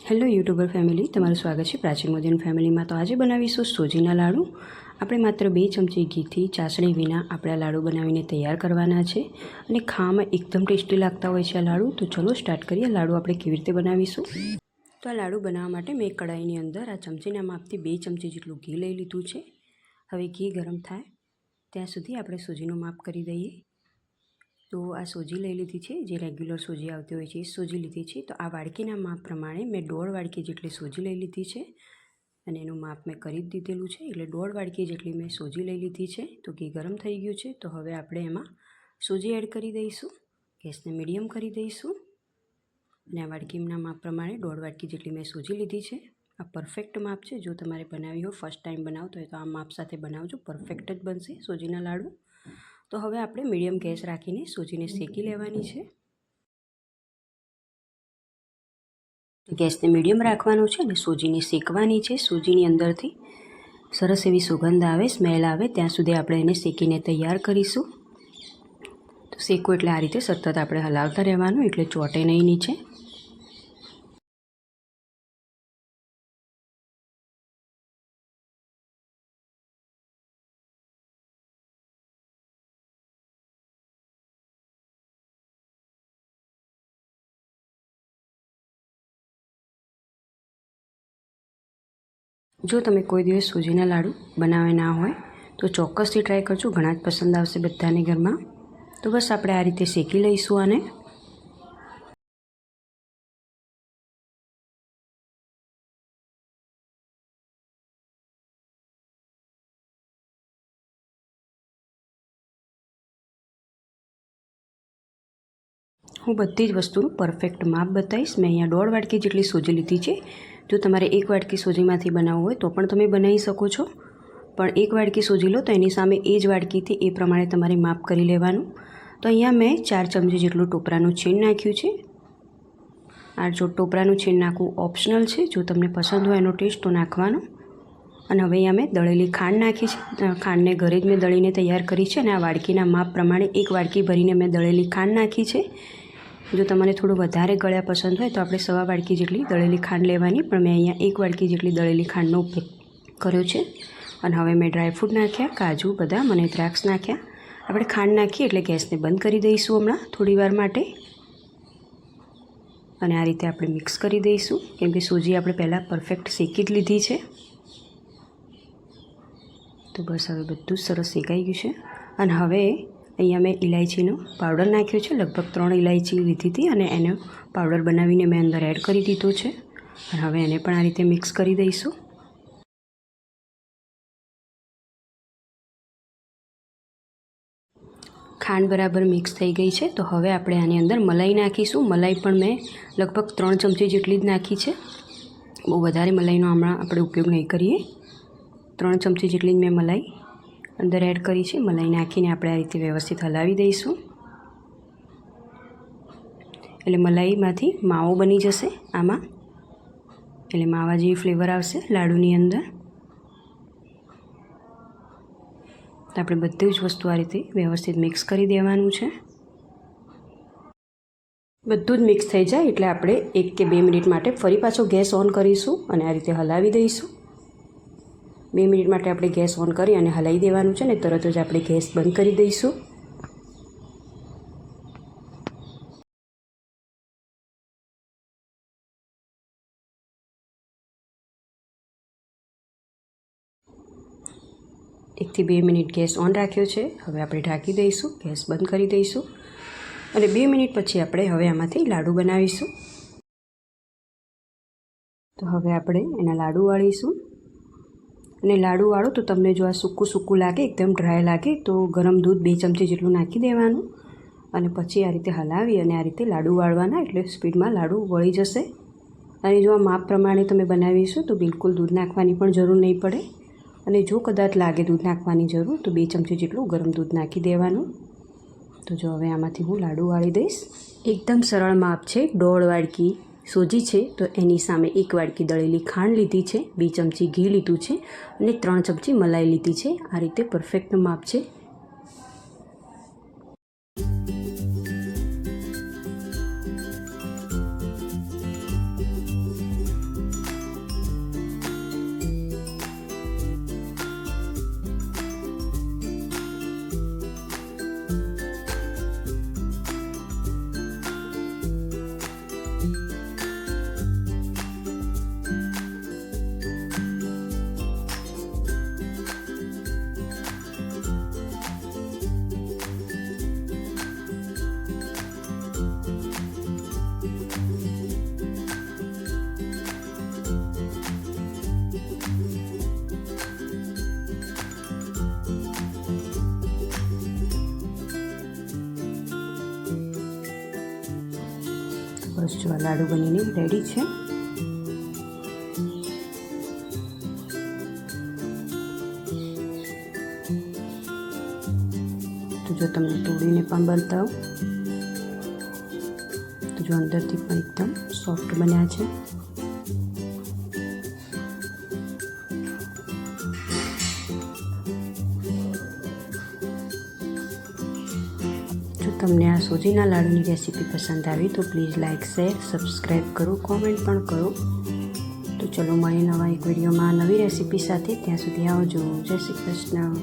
Hello YouTuber family, તમારું સ્વાગત છે પ્રાચીન મોદીન ફેમિલીમાં। તો આજે બનાવીશું સોજીના લાડુ। આપણે માત્ર 2 ચમચી ઘીથી ચાસણી વિના આપણે આ લાડુ બનાવીને તૈયાર કરવાના છે અને ખાવામાં એકદમ ટેસ્ટી લાગતા હોય છે આ લાડુ। તો ચલો સ્ટાર્ટ કરીએ। લાડુ આપણે કેવી રીતે બનાવીશું। તો આ લાડુ બનાવવા માટે મેં કઢાઈની અંદર આ ચમચીના માપથી 2 ચમચી જેટલું ઘી લઈ લીધું છે। હવે ઘી ગરમ થાય ત્યાં સુધી આપણે સોજીનું માપ કરી દઈએ। તો આ સોજી લઈ લીધી છે, જે રેગ્યુલર સોજી આવતી હોય છે એ સોજી લીધી છે। તો આ વાડકીના માપ પ્રમાણે મેં 1.5 વાડકી જેટલી સોજી લઈ લીધી છે અને એનું માપ મેં કરી જ દીધેલું છે, એટલે 1.5 વાડકી જેટલી મેં સોજી લઈ લીધી છે। તો ઘી ગરમ થઈ ગયું છે, તો હવે આપણે એમાં સોજી એડ કરી દઈશું। ગેસને મીડિયમ કરી દઈશું અને આ વાડકીના માપ પ્રમાણે 1.5 વાડકી જેટલી મેં સોજી લીધી છે। આ પરફેક્ટ માપ છે। જો તમારે બનાવી હોય, ફર્સ્ટ ટાઈમ બનાવતો હોય તો આ માપ સાથે બનાવજો, પરફેક્ટ જ બનશે સોજીના લાડુ। તો હવે આપણે મીડિયમ ગેસ રાખીને સોજીને શેકી લેવાની છે। ગેસને મીડિયમ રાખવાનો છે અને સોજીને શેકવાની છે। સોજીની અંદરથી સરસ એવી સુગંધ આવે, સ્મેલ આવે ત્યાં સુધી આપણે એને શેકીને તૈયાર કરીશું। તો શેકો એટલે આ રીતે સતત આપણે હલાવતા રહેવાનું, એટલે ચોટે નહીં નીચે। જો તમે કોઈ દિવસ સોજીના લાડુ બનાવ્યા ના હોય તો ચોક્કસથી ટ્રાય કરજો, ઘણા જ પસંદ આવશે બધાને ઘરમાં। તો બસ આપણે આ રીતે શેકી લઈશું આને। હું બધી જ વસ્તુનું પરફેક્ટ માપ બતાવીશ। મેં અહીંયા 1.5 વાડકી જેટલી સોજી લીધી છે। જો તમારે 1 વાડકી સોજીમાંથી બનાવવું હોય તો પણ તમે બનાવી શકો છો, પણ 1 વાડકી સોજી લો તો એની સામે એ જ વાડકીથી એ પ્રમાણે તમારે માપ કરી લેવાનું। તો અહીંયા મેં 4 ચમચી જેટલું ટોપરાનું છીણ નાખ્યું છે। આ જો ટોપરાનું છીણ નાખવું ઓપ્શનલ છે, જો તમને પસંદ હોય એનો ટેસ્ટ તો નાખવાનો। અને હવે અહીંયા મેં દળેલી ખાંડ નાખી છે। ખાંડને ઘરે જ મેં દળીને તૈયાર કરી છે અને આ વાડકીના માપ પ્રમાણે 1 વાડકી ભરીને મેં દળેલી ખાંડ નાખી છે। જો તમારે થોડું વધારે ગળ્યા પસંદ હોય તો આપણે 1.25 વાડકી જેટલી દળેલી ખાંડ લેવાની, પણ મેં અહીંયા 1 વાડકી જેટલી દળેલી ખાંડનો ઉપયોગ કર્યો છે। અને હવે મેં ડ્રાયફ્રૂટ નાખ્યા, કાજુ, બદામ અને દ્રાક્ષ નાખ્યા। આપણે ખાંડ નાખીએ એટલે ગેસને બંધ કરી દઈશું હમણાં થોડી વાર માટે અને આ રીતે આપણે મિક્સ કરી દઈશું, કેમ કે સોજી આપણે પહેલાં પરફેક્ટ શેકી જ લીધી છે। તો બસ હવે બધું જ સરસ શેકાઈ ગયું છે અને હવે અહીંયા મેં ઇલાયચીનો પાવડર નાખ્યો છે। લગભગ 3 ઇલાયચી લીધી હતી અને એનો પાવડર બનાવીને મેં અંદર એડ કરી દીધો છે અને હવે એને પણ આ રીતે મિક્સ કરી દઈશું। ખાંડ બરાબર મિક્સ થઈ ગઈ છે, તો હવે આપણે આની અંદર મલાઈ નાખીશું। મલાઈ પણ મેં લગભગ 3 ચમચી જેટલી જ નાખી છે, બહુ વધારે મલાઈનો હમણાં આપણે ઉપયોગ નહીં કરીએ। 3 ચમચી જેટલી જ મેં મલાઈ અંદર એડ કરી છે। મલાઈ નાખીને આપણે આ રીતે વ્યવસ્થિત હલાવી દઈશું, એટલે મલાઈમાંથી માવો બની જશે આમાં, એટલે માવા જેવી ફ્લેવર આવશે લાડુની અંદર। તો આપણે બધી જ વસ્તુ આ રીતે વ્યવસ્થિત મિક્સ કરી દેવાનું છે। બધું જ મિક્સ થઈ જાય એટલે આપણે 1 કે 2 મિનિટ માટે ફરી પાછો ગેસ ઓન કરીશું અને આ રીતે હલાવી દઈશું। 2 મિનિટ માટે આપણે ગેસ ઓન કરી અને હલાવી દેવાનું છે ને તરત જ આપણે ગેસ બંધ કરી દઈશું। એક થી 2 મિનિટ ગેસ ઓન રાખ્યો છે। હવે આપણે ઢાંકી દઈશું, ગેસ બંધ કરી દઈશું અને 2 મિનિટ પછી આપણે હવે આમાંથી લાડુ બનાવીશું। તો હવે આપણે એના લાડુ વાળીશું અને લાડુ વાળો તો તમને જો આ સૂકું લાગે, એકદમ ડ્રાય લાગે તો ગરમ દૂધ 2 ચમચી જેટલું નાખી દેવાનું અને પછી આ રીતે હલાવી અને આ રીતે લાડુ વાળવાના, એટલે સ્પીડમાં લાડુ વળી જશે। અને જો આ માપ પ્રમાણે તમે બનાવીશું તો બિલકુલ દૂધ નાખવાની પણ જરૂર નહીં પડે અને જો કદાચ લાગે દૂધ નાખવાની જરૂર તો 2 ચમચી જેટલું ગરમ દૂધ નાખી દેવાનું। તો જો હવે આમાંથી હું લાડુ વાળી દઈશ। એકદમ સરળ માપ છે। 1.5 વાડકી સોજી છે તો એની સામે 1 વાડકી દળેલી ખાંડ લીધી છે, 2 ચમચી ઘી લીધું છે અને 3 ચમચી મલાઈ લીધી છે। આ રીતે પરફેક્ટ માપ છે। જો આ લાડુ બનીને રેડી છે. તો જો તમને તોડીને પણ બતાવું તો જો અંદરથી પણ એકદમ સોફ્ટ બન્યા છે. જો તમને આ સોજીના લાડુની રેસીપી પસંદ આવી તો પ્લીઝ લાઇક, શેર, સબસ્ક્રાઈબ કરો, કોમેન્ટ પણ કરો. તો ચલો મળીએ નવા એક વિડીયોમાં નવી રેસીપી સાથે. ત્યાં સુધી આવજો. જય શ્રી કૃષ્ણ.